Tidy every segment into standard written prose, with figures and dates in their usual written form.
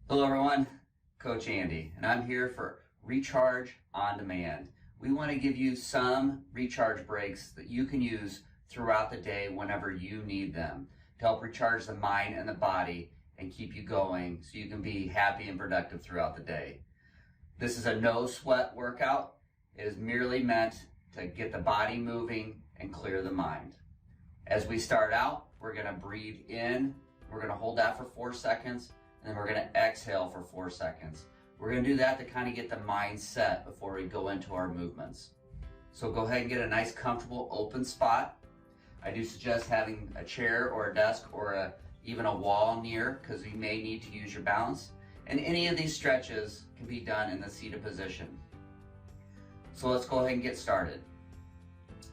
Hello everyone, Coach Andy, and I'm here for Recharge on Demand. We want to give you some recharge breaks that you can use throughout the day whenever you need them to help recharge the mind and the body and keep you going so you can be happy and productive throughout the day. This is a no sweat workout. It is merely meant to get the body moving and clear the mind. As we start out, we're going to breathe in, we're going to hold that for 4 seconds, and then we're going to exhale for 4 seconds. We're going to do that to kind of get the mind set before we go into our movements. So go ahead and get a nice comfortable open spot. I do suggest having a chair or a desk or even a wall near, because you may need to use your balance. And any of these stretches can be done in the seated position. So let's go ahead and get started.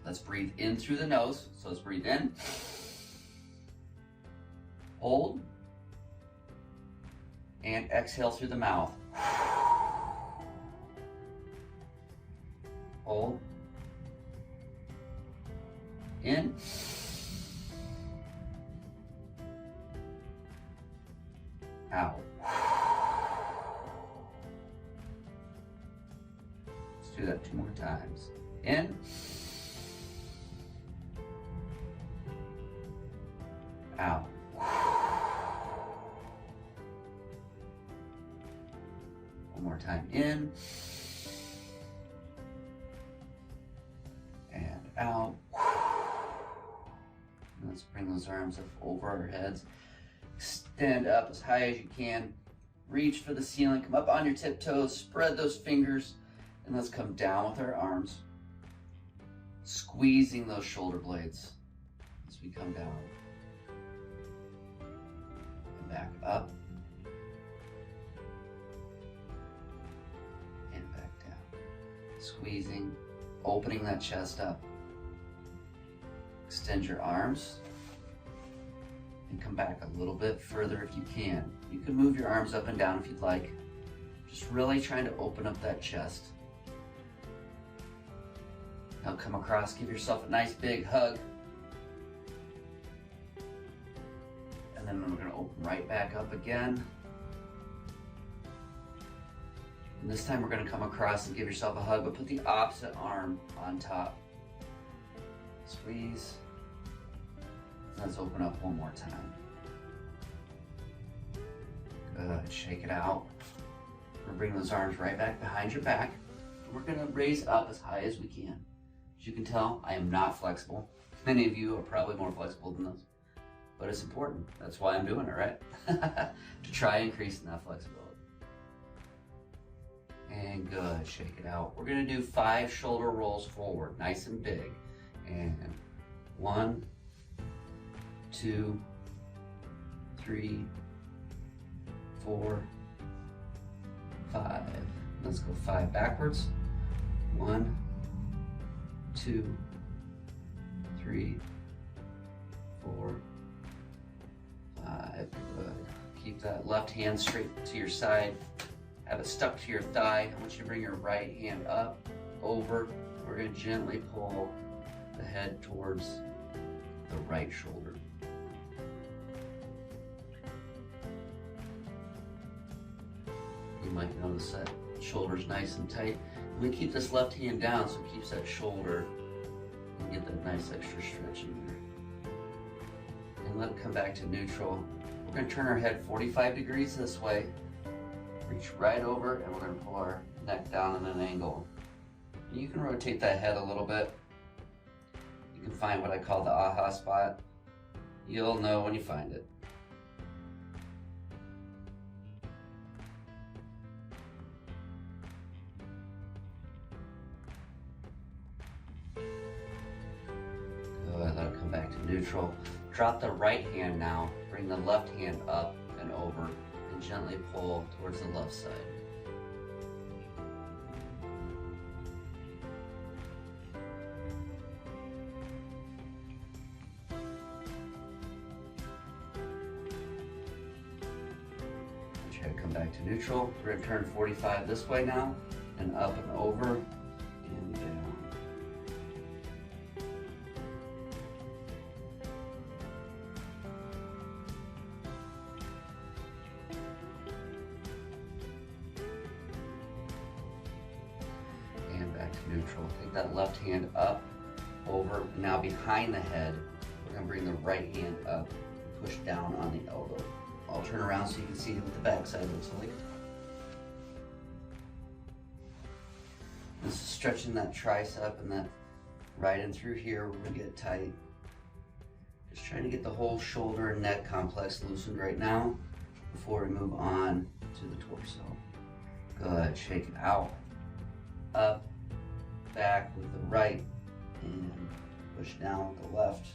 Let's breathe in through the nose. So let's breathe in, hold, and exhale through the mouth. Hold, in, out. Let's do that 2 more times. In, out. One more time. In and out. And let's bring those arms up over our heads. Extend up as high as you can. Reach for the ceiling. Come up on your tiptoes. Spread those fingers. And let's come down with our arms. Squeezing those shoulder blades as we come down. And back up. And back down. Squeezing. Opening that chest up. Extend your arms. And come back a little bit further if you can. You can move your arms up and down if you'd like. Just really trying to open up that chest. Now come across, give yourself a nice big hug. And then we're going to open right back up again. And this time we're going to come across and give yourself a hug, but put the opposite arm on top. Squeeze. Let's open up one more time. Good, shake it out. We're going to bring those arms right back behind your back. And we're going to raise up as high as we can. As you can tell, I am not flexible. Many of you are probably more flexible than this, but it's important. That's why I'm doing it, right? To try increasing that flexibility. And good, shake it out. We're going to do 5 shoulder rolls forward, nice and big. And 1, 2, 3, 4, 5. Let's go 5 backwards. 1, 2, 3, 4, 5. Good. Keep that left hand straight to your side. Have it stuck to your thigh. I want you to bring your right hand up, over. We're going to gently pull the head towards the right shoulder. You might notice that shoulder's nice and tight. We keep this left hand down so it keeps that shoulder and get that nice extra stretch in there. And let it come back to neutral. We're going to turn our head 45 degrees this way. Reach right over and we're going to pull our neck down in an angle. And you can rotate that head a little bit. You can find what I call the aha spot. You'll know when you find it. Good, let it come back to neutral. Drop the right hand now. Bring the left hand up and over and gently pull towards the left side. Try to come back to neutral. We're going to turn 45 this way now, and up and over and down. neutral. Take that left hand up, over, now behind the head. We're gonna bring the right hand up, push down on the elbow. I'll turn around so you can see what the backside looks like. This is stretching that tricep and that right in through here. We're gonna get tight. Just trying to get the whole shoulder and neck complex loosened right now before we move on to the torso. Good, shake it out. Up, back with the right, and push down with the left.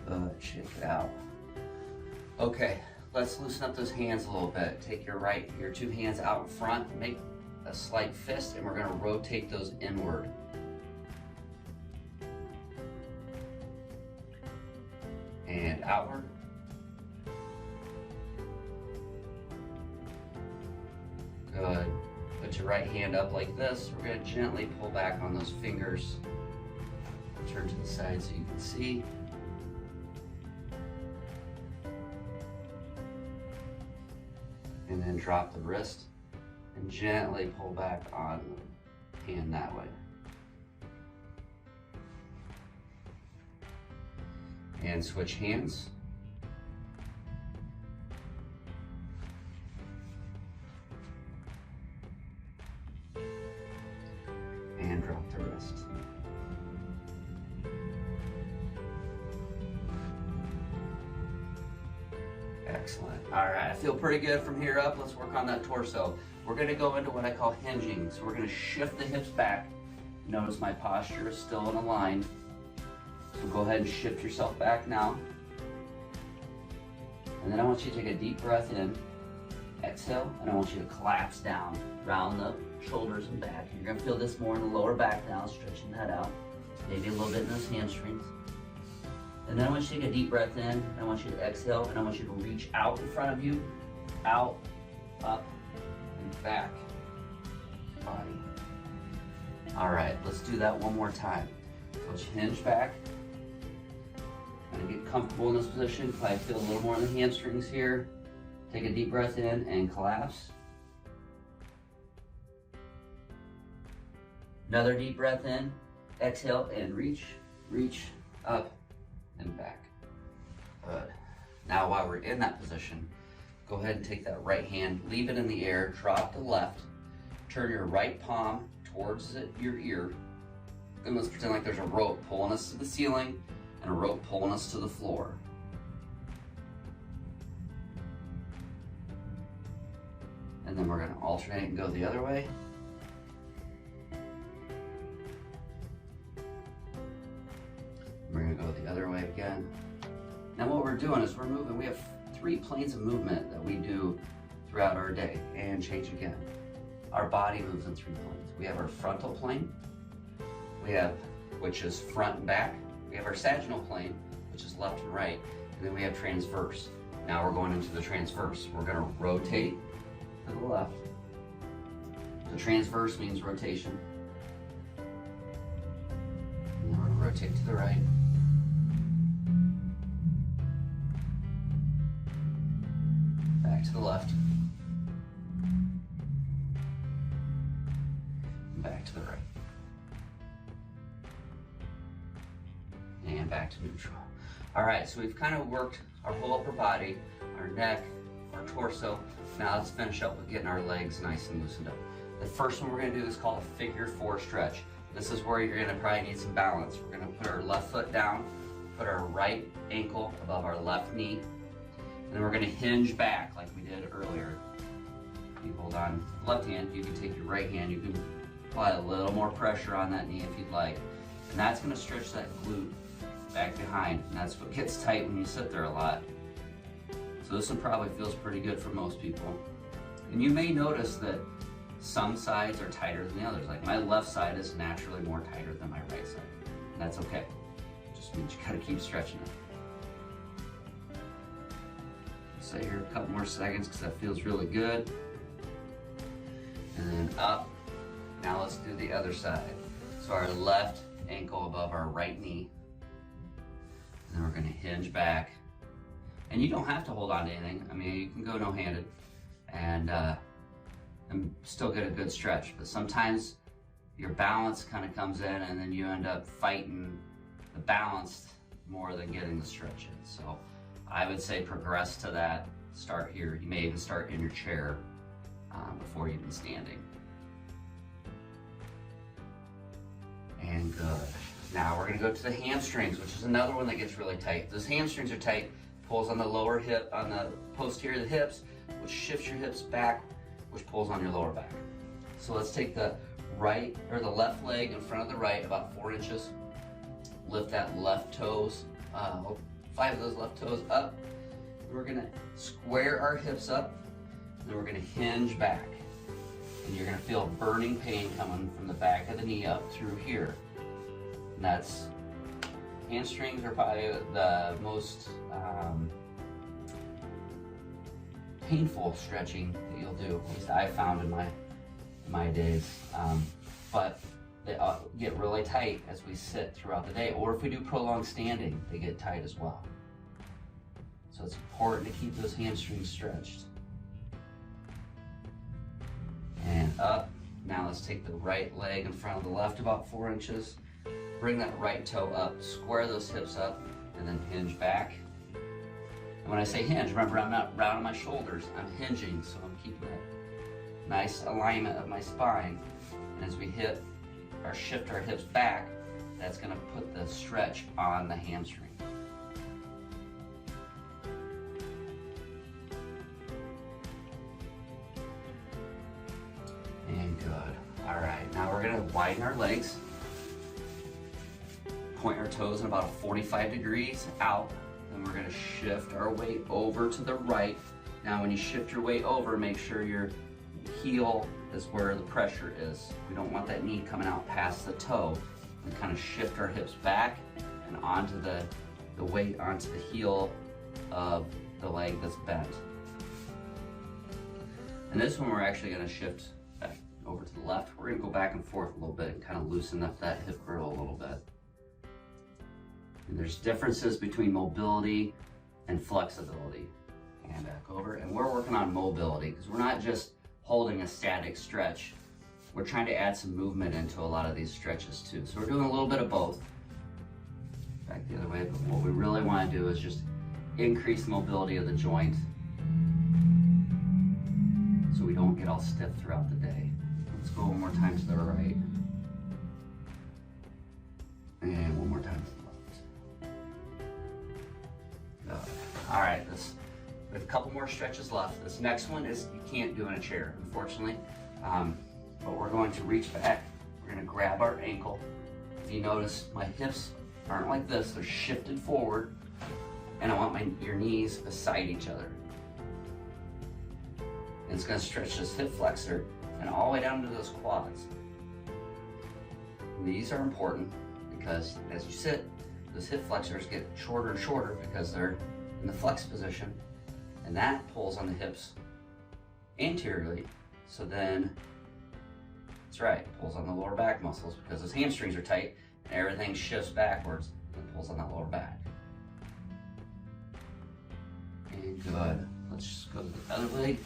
Good, shake it out. Okay, let's loosen up those hands a little bit. Take your two hands out in front, make a slight fist, and we're gonna rotate those inward. And outward. Good. Put your right hand up like this. We're gonna gently pull back on those fingers. Turn to the side so you can see. And then drop the wrist and gently pull back on the hand that way. And switch hands. And drop the wrist. Excellent. All right, I feel pretty good from here up. Let's work on that torso. We're gonna go into what I call hinging. So we're gonna shift the hips back. Notice my posture is still in a line. So go ahead and shift yourself back now. And then I want you to take a deep breath in, exhale, and I want you to collapse down, round the shoulders and back. You're gonna feel this more in the lower back now, stretching that out. Maybe a little bit in those hamstrings. And then I want you to take a deep breath in, and I want you to exhale, and I want you to reach out in front of you, out, up, and back. Body. All right, let's do that one more time. So let's hinge back. I'm gonna get comfortable in this position. Probably feel a little more in the hamstrings here. Take a deep breath in and collapse. Another deep breath in, exhale, and reach, up, and back. Good. Now while we're in that position, go ahead and take that right hand, leave it in the air, drop the left, turn your right palm towards your ear, and let's pretend like there's a rope pulling us to the ceiling and a rope pulling us to the floor. And then we're gonna alternate and go the other way. We're gonna go the other way again. Now what we're doing is we're moving. We have 3 planes of movement that we do throughout our day, and change again. Our body moves in 3 planes. We have our frontal plane, which is front and back. We have our sagittal plane, which is left and right, and then we have transverse. Now we're going into the transverse. We're gonna rotate to the left. The transverse means rotation. And then we're gonna rotate to the right. Back to the left. And back to the right. And back to neutral. All right, so we've kind of worked our whole upper body, our neck, our torso. Now let's finish up with getting our legs nice and loosened up. The first one we're gonna do is called a figure 4 stretch. This is where you're gonna probably need some balance. We're gonna put our left foot down, put our right ankle above our left knee, and then we're gonna hinge back like we did earlier. You hold on left hand, you can take your right hand, you can apply a little more pressure on that knee if you'd like. And that's gonna stretch that glute back behind, and that's what gets tight when you sit there a lot. So this one probably feels pretty good for most people. And you may notice that some sides are tighter than the others. Like my left side is naturally more tighter than my right side. And that's okay. Just means you gotta keep stretching it. Stay here a couple more seconds because that feels really good. And then up. Now let's do the other side. So our left ankle above our right knee. And then we're gonna hinge back. And you don't have to hold on to anything. I mean, you can go no-handed and still get a good stretch. But sometimes your balance kind of comes in and then you end up fighting the balance more than getting the stretch in. So I would say progress to that. Start here. You may even start in your chair before even standing. And good. Now we're going to go to the hamstrings, which is another one that gets really tight. Those hamstrings are tight. Pulls on the lower hip, on the posterior of the hips, which shifts your hips back, which pulls on your lower back. So let's take the right or the left leg in front of the right about 4 inches. Lift that left toes, 5 of those left toes up. We're gonna square our hips up, and then we're gonna hinge back. And you're gonna feel burning pain coming from the back of the knee up through here. And that's, hamstrings are probably the most painful stretching that you'll do, at least I found in my days. But they get really tight as we sit throughout the day, or if we do prolonged standing, they get tight as well. So it's important to keep those hamstrings stretched. And up. Now let's take the right leg in front of the left about 4 inches. Bring that right toe up, square those hips up, and then hinge back. And when I say hinge, remember I'm not rounding my shoulders, I'm hinging, so I'm keeping that nice alignment of my spine. And as we hit or shift our hips back, that's gonna put the stretch on the hamstring. And good. All right, now we're gonna widen our legs. Point our toes in about 45 degrees out. Then we're gonna shift our weight over to the right. Now when you shift your weight over, make sure your heel is where the pressure is. We don't want that knee coming out past the toe. We kind of shift our hips back and onto the weight onto the heel of the leg that's bent. And this one we're actually gonna shift back over to the left. We're gonna go back and forth a little bit and kind of loosen up that hip girdle a little bit. And there's differences between mobility and flexibility. And back over. And we're working on mobility because we're not just holding a static stretch. We're trying to add some movement into a lot of these stretches too. So we're doing a little bit of both. Back the other way, but what we really want to do is just increase the mobility of the joint so we don't get all stiff throughout the day. Let's go one more time to the right. And one more time to the left. All right, we have a couple more stretches left. This next one is you can't do in a chair, unfortunately. But we're going to reach back. We're going to grab our ankle. If you notice, my hips aren't like this; they're shifted forward, and I want your knees beside each other. And it's going to stretch this hip flexor and all the way down to those quads. And these are important because as you sit, those hip flexors get shorter and shorter because they're in the flex position, and that pulls on the hips anteriorly. So then, that's right, it pulls on the lower back muscles because those hamstrings are tight and everything shifts backwards and pulls on that lower back. And good. Let's just go to the other leg.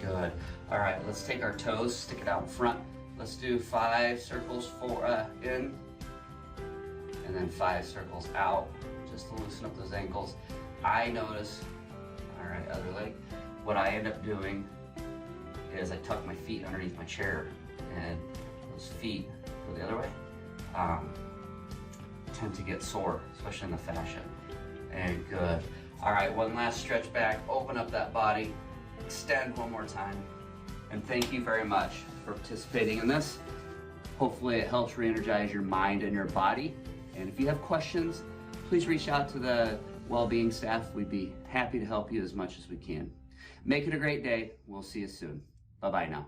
Good. All right, let's take our toes, stick it out in front. Let's do 5 circles in, and then 5 circles out, just to loosen up those ankles. I notice, all right, other leg, what I end up doing is I tuck my feet underneath my chair, and those feet go the other way, tend to get sore, especially in the fascia. And good. All right, one last stretch back, open up that body. Extend one more time, and thank you very much for participating in this. Hopefully it helps re-energize your mind and your body. And if you have questions, please reach out to the well-being staff. We'd be happy to help you as much as we can. Make it a great day. We'll see you soon. Bye-bye now.